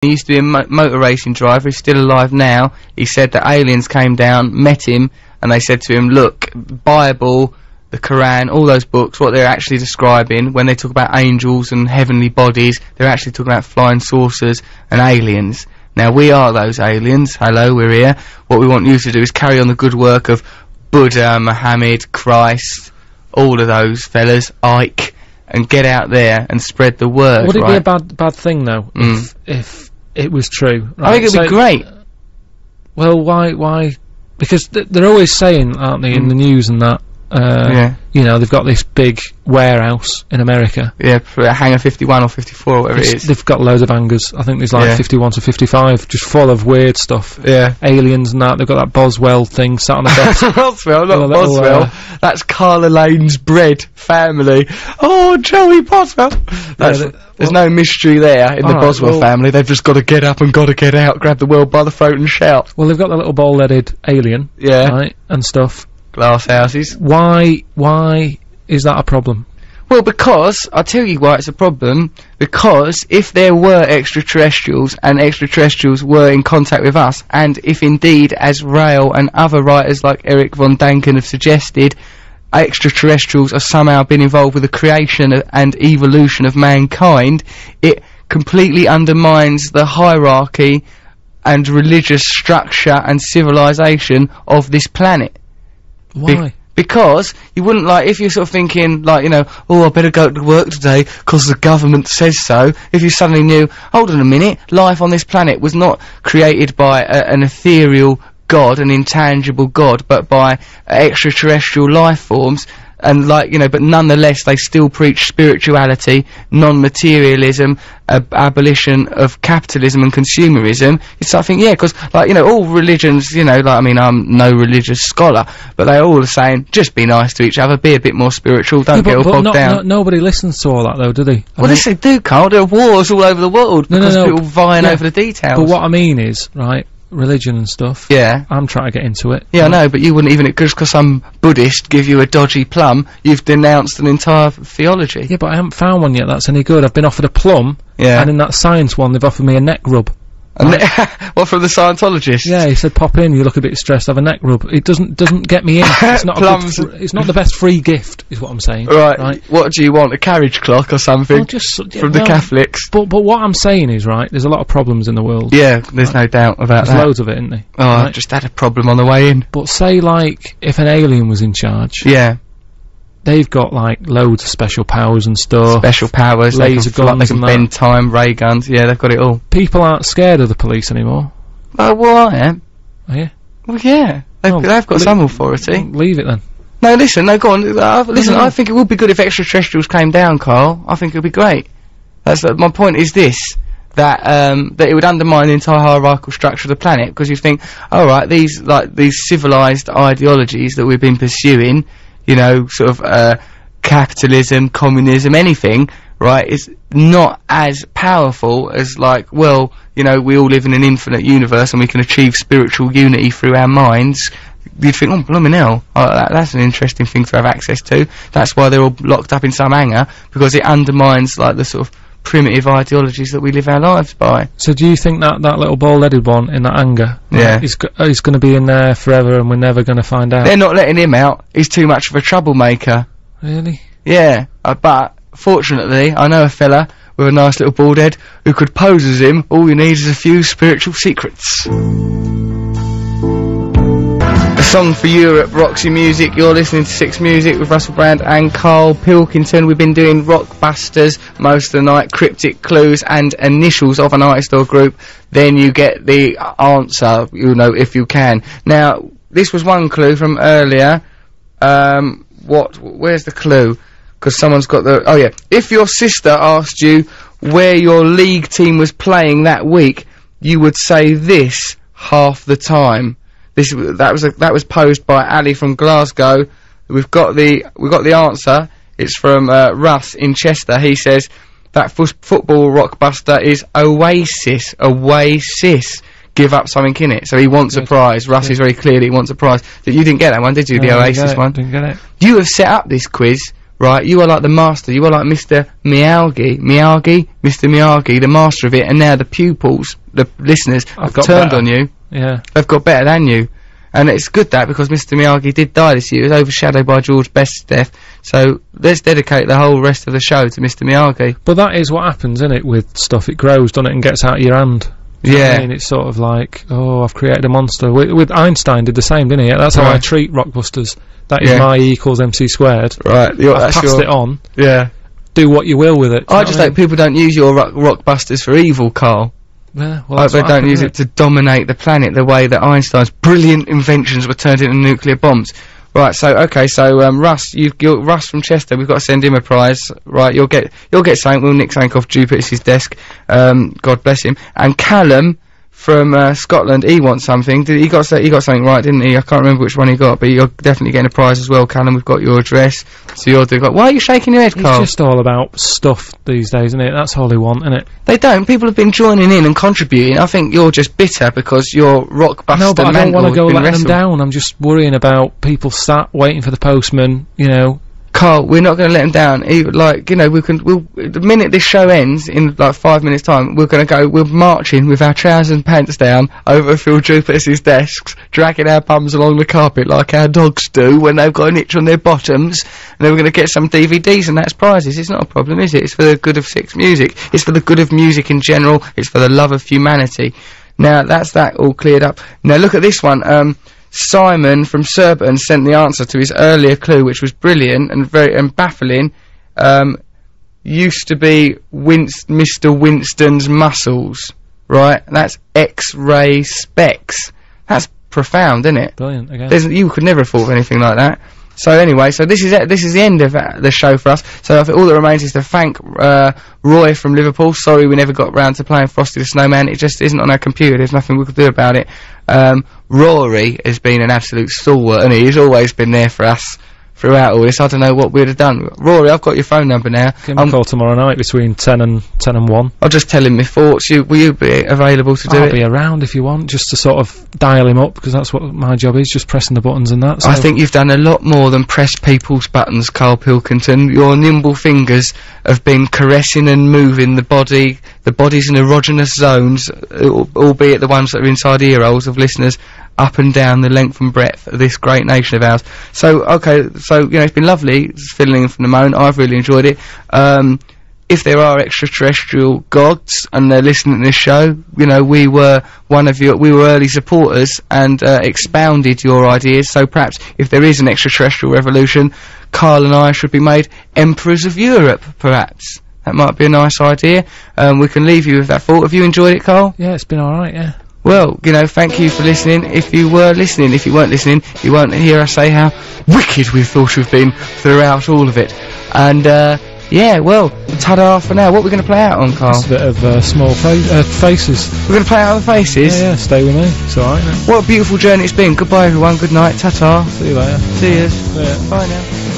He used to be a motor racing driver. He's still alive now. He said that aliens came down, met him, and they said to him, look, Bible, the Quran, all those books, what they're actually describing, when they talk about angels and heavenly bodies, they're actually talking about flying saucers and aliens. Now, we are those aliens. Hello, we're here. What we want you to do is carry on the good work of Buddha, Muhammad, Christ, all of those fellas, Ike, and get out there and spread the word. Would it be a bad thing, though, if it was true? Right? I think it'd be great. Well, why? Because they're always saying, aren't they, in the news and that, you know, they've got this big warehouse in America. Yeah, for a Hangar 51 or 54 or whatever it is. They've got loads of hangars. I think there's like 51 to 55, just full of weird stuff. Yeah. Aliens and that. They've got that Boswell thing sat on the desk. Boswell, not Boswell. That's Carla Lane's bread family. Oh, Joey Boswell. There's no mystery there in the Boswell family. They've just got to get up and got to get out, grab the world by the throat and shout. Well, they've got the little bald-headed alien. Yeah. Right, and stuff. Glass houses. Why is that a problem? Well, because, I'll tell you why it's a problem, because if there were extraterrestrials, and extraterrestrials were in contact with us, and if indeed, as Rail and other writers like Eric von Däniken have suggested, extraterrestrials have somehow been involved with the creation and evolution of mankind, it completely undermines the hierarchy and religious structure and civilization of this planet. Why? Because you wouldn't, like, if you're sort of thinking, like, you know, oh, I better go to work today because the government says so, if you suddenly knew, hold on a minute, life on this planet was not created by an ethereal god, an intangible god, but by extraterrestrial life forms, and, like, you know, but nonetheless they still preach spirituality, non-materialism, abolition of capitalism and consumerism. It's something, yeah, because, like, you know, all religions, you know, like, I mean, I'm no religious scholar, but they're all saying, just be nice to each other, be a bit more spiritual, don't get all bogged down. Nobody listens to all that, though, do they? Well, yes, they do, Carl. There are wars all over the world because people vying over the details. But what I mean is, right, religion and stuff. Yeah. I'm trying to get into it. Yeah, I know, but you wouldn't even, just because some Buddhist give you a dodgy plum, you've denounced an entire theology. Yeah, but I haven't found one yet that's any good. I've been offered a plum, and in that science one, they've offered me a neck rub. What, from the Scientologist? Yeah, he said, pop in, you look a bit stressed, have a neck rub. It doesn't get me in. It's not it's not the best free gift, is what I'm saying. Right. What do you want, a carriage clock or something? Well, just, from the Catholics? But what I'm saying is, right, there's a lot of problems in the world. Yeah, there's no doubt about that. There's loads of it, isn't there? Oh, I just had a problem on the way in. But say, like, if an alien was in charge. Yeah. They've got, like, loads of special powers and stuff. Special powers, laser guns, they can bend time, ray guns, yeah, they've got it all. People aren't scared of the police anymore. Oh, well, I am. Are you? Well, yeah. They've got some authority. Leave it then. No, listen, no, go on. Listen, I think it would be good if extraterrestrials came down, Carl. I think it would be great. My point is this. That it would undermine the entire hierarchical structure of the planet, because you think, alright, these civilized ideologies that we've been pursuing, you know, sort of, capitalism, communism, anything, right, is not as powerful as, like, well, you know, we all live in an infinite universe and we can achieve spiritual unity through our minds. You'd think, oh, blimey hell, that's an interesting thing to have access to. That's why they're all locked up in some hangar, because it undermines, like, the sort of primitive ideologies that we live our lives by. So do you think that little bald-headed one in that hangar is going to be in there forever and we're never going to find out? They're not letting him out. He's too much of a troublemaker. Really? Yeah, but fortunately I know a fella with a nice little bald head who could pose as him. All you need is a few spiritual secrets. A song for Europe, Roxy Music. You're listening to Six Music with Russell Brand and Karl Pilkington. We've been doing Rockbusters most of the night, cryptic clues and initials of an artist or group. Then you get the answer, you know, if you can. Now, this was one clue from earlier. Where's the clue? Because someone's got the... Oh, yeah. If your sister asked you where your league team was playing that week, you would say this half the time. That was posed by Ali from Glasgow. We've got the answer. It's from Russ in Chester. He says that football rockbuster is Oasis. Oasis. Give up something in it. So he wants a prize. Russ is very clear that he wants a prize. You didn't get that one, did you? The Oasis one. Didn't get it. You have set up this quiz right? You are like the master. You are like Mr. Mr. Miyagi, the master of it. And now the pupils, the listeners, have turned on you. Yeah. They've got better than you. And it's good that, because Mr. Miyagi did die this year. He was overshadowed by George Best's death. So let's dedicate the whole rest of the show to Mr. Miyagi. But that is what happens, isn't it, with stuff? It grows, doesn't it, and gets out of your hand. Yeah. I mean, it's sort of like, oh, I've created a monster. With Einstein did the same, didn't he? That's how I treat Rockbusters. That is my E equals MC squared. Right. I've passed it on. Yeah. Do what you will with it. I just hope people don't use your Rockbusters for evil, Carl. Yeah, well, I hope they don't use it to dominate the planet the way that Einstein's brilliant inventions were turned into nuclear bombs. Right, so okay, so Russ, Russ from Chester, we've got to send him a prize. Right, you'll get something. We'll nick something off Jupiter's desk. God bless him. And Callum from Scotland, he wants something. He got something right, didn't he? I can't remember which one he got, but you're definitely getting a prize as well, Callum. We've got your address, so you're doing. Why are you shaking your head, Carl? It's just all about stuff these days, isn't it? That's all they want, isn't it? They don't. People have been joining in and contributing. I think you're just bitter because your Rockbuster No, but I don't want to go letting wrestled. them down. I'm just worrying about people sat waiting for the postman, you know. Carl, we're not going to let them down. Even, like, you know, the minute this show ends, in like 5 minutes time, we're marching with our trousers and pants down over Phil Jupiter's desks, dragging our bums along the carpet like our dogs do when they've got an itch on their bottoms, and then we're going to get some DVDs and that's prizes. It's not a problem, is it? It's for the good of Six Music. It's for the good of music in general. It's for the love of humanity. Now, that's that all cleared up. Now, look at this one. Simon from Surbiton sent the answer to his earlier clue, which was brilliant and baffling. Used to be Mr. Winston's muscles, right? That's X-ray specs. That's profound, isn't it? Brilliant. Again. You could never have thought of anything like that. So anyway, so this is it. This is the end of the show for us. So I think all that remains is to thank Roy from Liverpool. Sorry we never got round to playing Frosty the Snowman. It just isn't on our computer. There's nothing we could do about it. Rory has been an absolute stalwart, and he's always been there for us throughout all this. I don't know what we'd have done. Rory, I've got your phone number now. Give me a call tomorrow night between 10 and 1. I'll just tell him my thoughts. Will you be available to do it? I'll be around if you want, just to sort of dial him up, because that's what my job is, just pressing the buttons and that. So. I think you've done a lot more than press people's buttons, Karl Pilkington. Your nimble fingers have been caressing and moving the body's erogenous zones, albeit the ones that are inside ear holes of listeners, up and down the length and breadth of this great nation of ours. So, okay, so, you know, it's been lovely fiddling in from the moon. I've really enjoyed it. If there are extraterrestrial gods and they're listening to this show, you know, we were early supporters and expounded your ideas, so perhaps if there is an extraterrestrial revolution, Karl and I should be made emperors of Europe, perhaps. That might be a nice idea. We can leave you with that thought. Have you enjoyed it, Karl? Yeah, it's been alright, yeah. Well, you know, thank you for listening. If you were listening, if you weren't listening, you won't hear us say how wicked we thought we've been throughout all of it. And, yeah, well, ta-da for now. What are we going to play out on, Karl? It's a bit of small faces. We're going to play out on the faces? Yeah, stay with me. It's alright. What a beautiful journey it's been. Goodbye, everyone. Good night. Ta-ta. See you later. See yous. Yeah. Bye now.